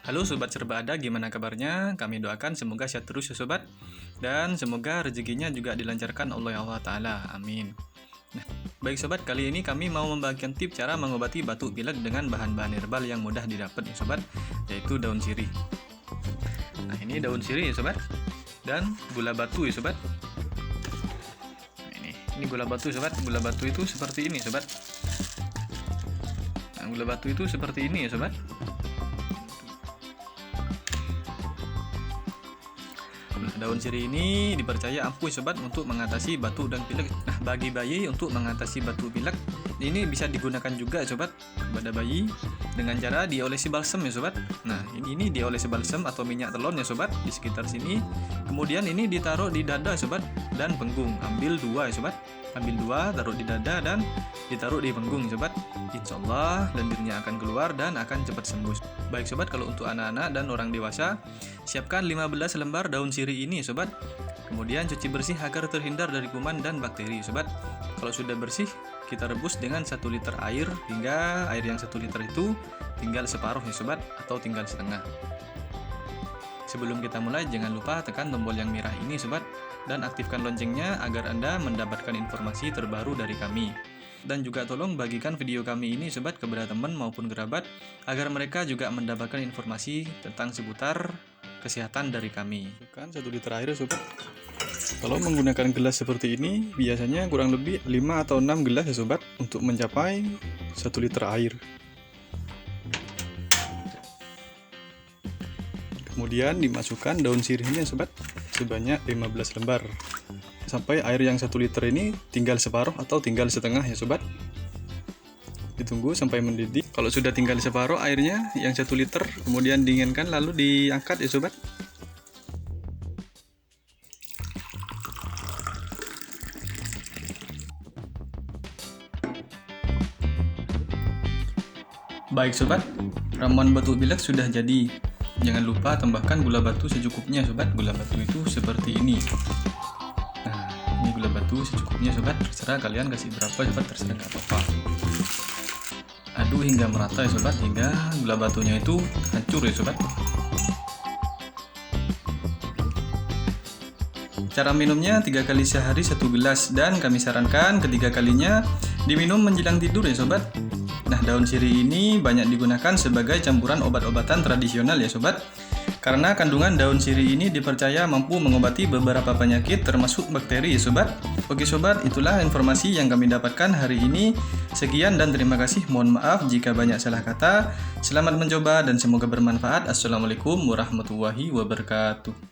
Halo Sobat Serba Ada, gimana kabarnya? Kami doakan semoga sehat terus ya Sobat. Dan semoga rezekinya juga dilancarkan oleh Allah Ta'ala, amin. Nah, baik Sobat, kali ini kami mau membagikan tips cara mengobati batuk pilek dengan bahan-bahan herbal yang mudah didapat ya Sobat, yaitu daun sirih. Nah, ini daun sirih ya Sobat, dan gula batu ya Sobat. Nah, ini gula batu Sobat, gula batu itu seperti ini Sobat. Nah, gula batu itu seperti ini ya Sobat. Daun sirih ini dipercaya ampuh Sobat untuk mengatasi batuk dan pilek. Nah, bagi bayi untuk mengatasi batuk pilek ini bisa digunakan juga Sobat pada bayi dengan cara diolesi balsam ya Sobat. Nah, ini diolesi balsam atau minyak telon ya Sobat di sekitar sini. Kemudian ini ditaruh di dada Sobat dan punggung. Ambil 2 ya Sobat. Ambil 2, taruh di dada dan ditaruh di punggung Sobat. Insya Allah lendirnya akan keluar dan akan cepat sembuh. Baik Sobat, kalau untuk anak-anak dan orang dewasa, siapkan 15 lembar daun sirih ini Sobat. Kemudian cuci bersih agar terhindar dari kuman dan bakteri Sobat. Kalau sudah bersih, kita rebus dengan 1 liter air hingga air yang 1 liter itu tinggal separuh ya Sobat, atau tinggal setengah. Sebelum kita mulai, jangan lupa tekan tombol yang merah ini Sobat, dan aktifkan loncengnya agar Anda mendapatkan informasi terbaru dari kami. Dan juga tolong bagikan video kami ini Sobat kepada teman maupun kerabat agar mereka juga mendapatkan informasi tentang seputar kesehatan dari kami. Kan 1 liter air Sobat. Kalau menggunakan gelas seperti ini biasanya kurang lebih 5 atau 6 gelas ya Sobat untuk mencapai 1 liter air. Kemudian dimasukkan daun sirihnya Sobat sebanyak 15 lembar. Sampai air yang 1 liter ini tinggal separuh atau tinggal setengah ya Sobat. Ditunggu sampai mendidih. Kalau sudah tinggal separuh airnya yang 1 liter, kemudian dinginkan lalu diangkat ya Sobat. Baik Sobat, ramuan batuk pilek sudah jadi. Jangan lupa tambahkan gula batu secukupnya Sobat. Gula batu itu seperti ini. Ini gula batu secukupnya Sobat, terserah kalian kasih berapa Sobat, terserah, nggak apa-apa. Aduk hingga merata ya Sobat, hingga gula batunya itu hancur ya Sobat. Cara minumnya 3 kali sehari 1 gelas, dan kami sarankan ketiga kalinya diminum menjelang tidur ya Sobat. Nah, daun sirih ini banyak digunakan sebagai campuran obat-obatan tradisional ya Sobat. Karena kandungan daun sirih ini dipercaya mampu mengobati beberapa penyakit termasuk bakteri ya Sobat. Oke Sobat, itulah informasi yang kami dapatkan hari ini. Sekian dan terima kasih. Mohon maaf jika banyak salah kata. Selamat mencoba dan semoga bermanfaat. Assalamualaikum warahmatullahi wabarakatuh.